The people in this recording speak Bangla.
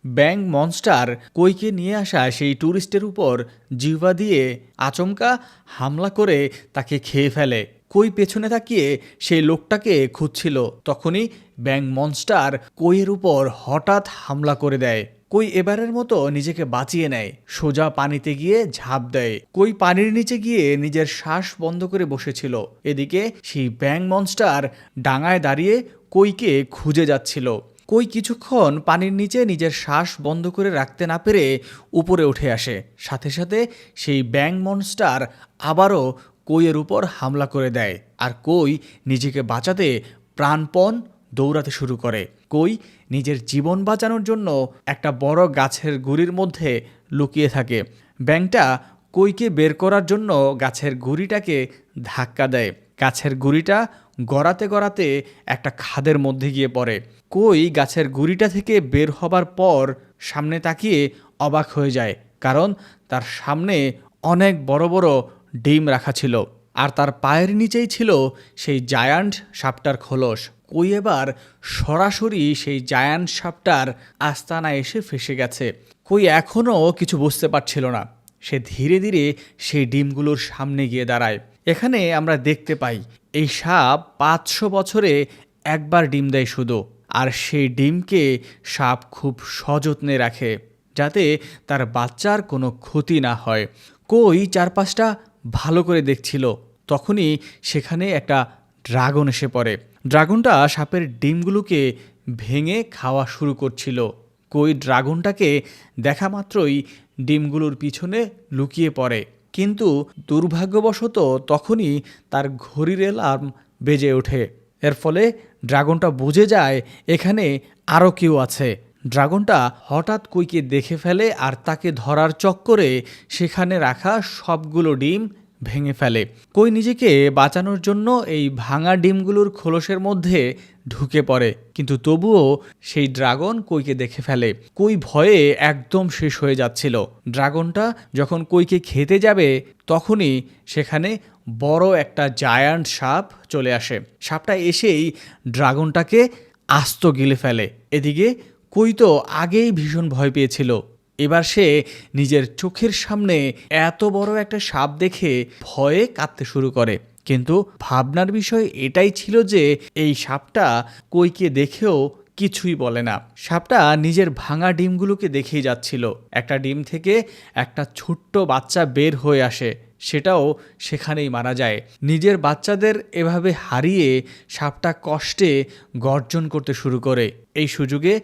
ব্যাঙ মনস্টার কইকে নিয়ে আসা সেই ট্যুরিস্টের উপর জিহ্বা দিয়ে আচমকা হামলা করে তাকে খেয়ে ফেলে। কই পেছনে তাকিয়ে সেই লোকটাকে খুঁজছিল, তখনই ব্যাঙ মনস্টার কইয়ের উপর হঠাৎ হামলা করে দেয়। কই এবারের মতো নিজেকে বাঁচিয়ে নেয়, সোজা পানিতে গিয়ে ঝাঁপ দেয়। কই পানির নিচে গিয়ে নিজের শ্বাস বন্ধ করে বসেছিল। এদিকে সেই ব্যাঙ মনস্টার ডাঙায় দাঁড়িয়ে কইকে খুঁজে যাচ্ছিল। কই কিছুক্ষণ পানির নিচে নিজের শ্বাস বন্ধ করে রাখতে না পেরে উপরে উঠে আসে। সাথে সাথে সেই ব্যাঙ মনস্টার আবারও কইয়ের উপর হামলা করে দেয়, আর কই নিজেকে বাঁচাতে প্রাণপণ দৌড়াতে শুরু করে। কই নিজের জীবন বাঁচানোর জন্য একটা বড় গাছের গুঁড়ির মধ্যে লুকিয়ে থাকে। ব্যাঙটা কইকে বের করার জন্য গাছের গুঁড়িটাকে ধাক্কা দেয়। গাছের গুঁড়িটা গড়াতে গড়াতে একটা খাদের মধ্যে গিয়ে পড়ে। কই গাছের গুঁড়িটা থেকে বের হবার পর সামনে তাকিয়ে অবাক হয়ে যায়, কারণ তার সামনে অনেক বড় বড় ডিম রাখা ছিল, আর তার পায়ের নিচেই ছিল সেই জায়ান্ট সাপটার খোলস। কই এবার সরাসরি সেই জায়ান্ট সাপটার আস্তানায় এসে ফেসে গেছে। কই এখনও কিছু বুঝতে পারছিল না। সে ধীরে ধীরে সেই ডিমগুলোর সামনে গিয়ে দাঁড়ায়। এখানে আমরা দেখতে পাই এই সাপ 500 বছরে একবার ডিম দেয় শুধু, আর সেই ডিমকে সাপ খুব সযত্নে রাখে যাতে তার বাচ্চার কোনো ক্ষতি না হয়। কই চারপাশটা ভালো করে দেখছিল, তখনই সেখানে একটা ড্রাগন এসে পড়ে। ড্রাগনটা সাপের ডিমগুলোকে ভেঙে খাওয়া শুরু করছিল। কই ড্রাগনটাকে দেখা মাত্রই ডিমগুলোর পিছনে লুকিয়ে পড়ে, কিন্তু দুর্ভাগ্যবশত তখনই তার ঘড়ির অ্যালার্ম বেজে ওঠে। এর ফলে ড্রাগনটা বুঝে যায় এখানে আরও কেউ আছে। ড্রাগনটা হঠাৎ কইকে দেখে ফেলে আর তাকে ধরার চক্করে সেখানে রাখা সবগুলো ডিম ভেঙে ফেলে। কই নিজেকে বাঁচানোর জন্য এই ভাঙা ডিমগুলোর খোলসের মধ্যে ঢুকে পড়ে, কিন্তু তবুও সেই ড্রাগন কইকে দেখে ফেলে। কই ভয়ে একদম শেষ হয়ে যাচ্ছিল। ড্রাগনটা যখন কইকে খেতে যাবে তখনই সেখানে বড় একটা জায়ান্ট সাপ চলে আসে। সাপটা এসেই ড্রাগনটাকে আস্ত গিলে ফেলে। এদিকে কই তো আগেই ভীষণ ভয় পেয়েছিল, এবার সে নিজের চোখের সামনে এত বড় একটা সাপ দেখে ভয়ে কাঁদতে শুরু করে। কিন্তু ভাবনার বিষয় এটাই ছিল যে এই সাপটা কইকে দেখেও কিছুই বলে না। সাপটা নিজের ভাঙা ডিমগুলোকে দেখেই যাচ্ছিল। একটা ডিম থেকে একটা ছোট্ট বাচ্চা বের হয়ে আসে, সেটাও সেখানেই মারা যায়। নিজের বাচ্চাদের এভাবে হারিয়ে সাপটা কষ্টে গর্জন করতে শুরু করে। এই সুযোগে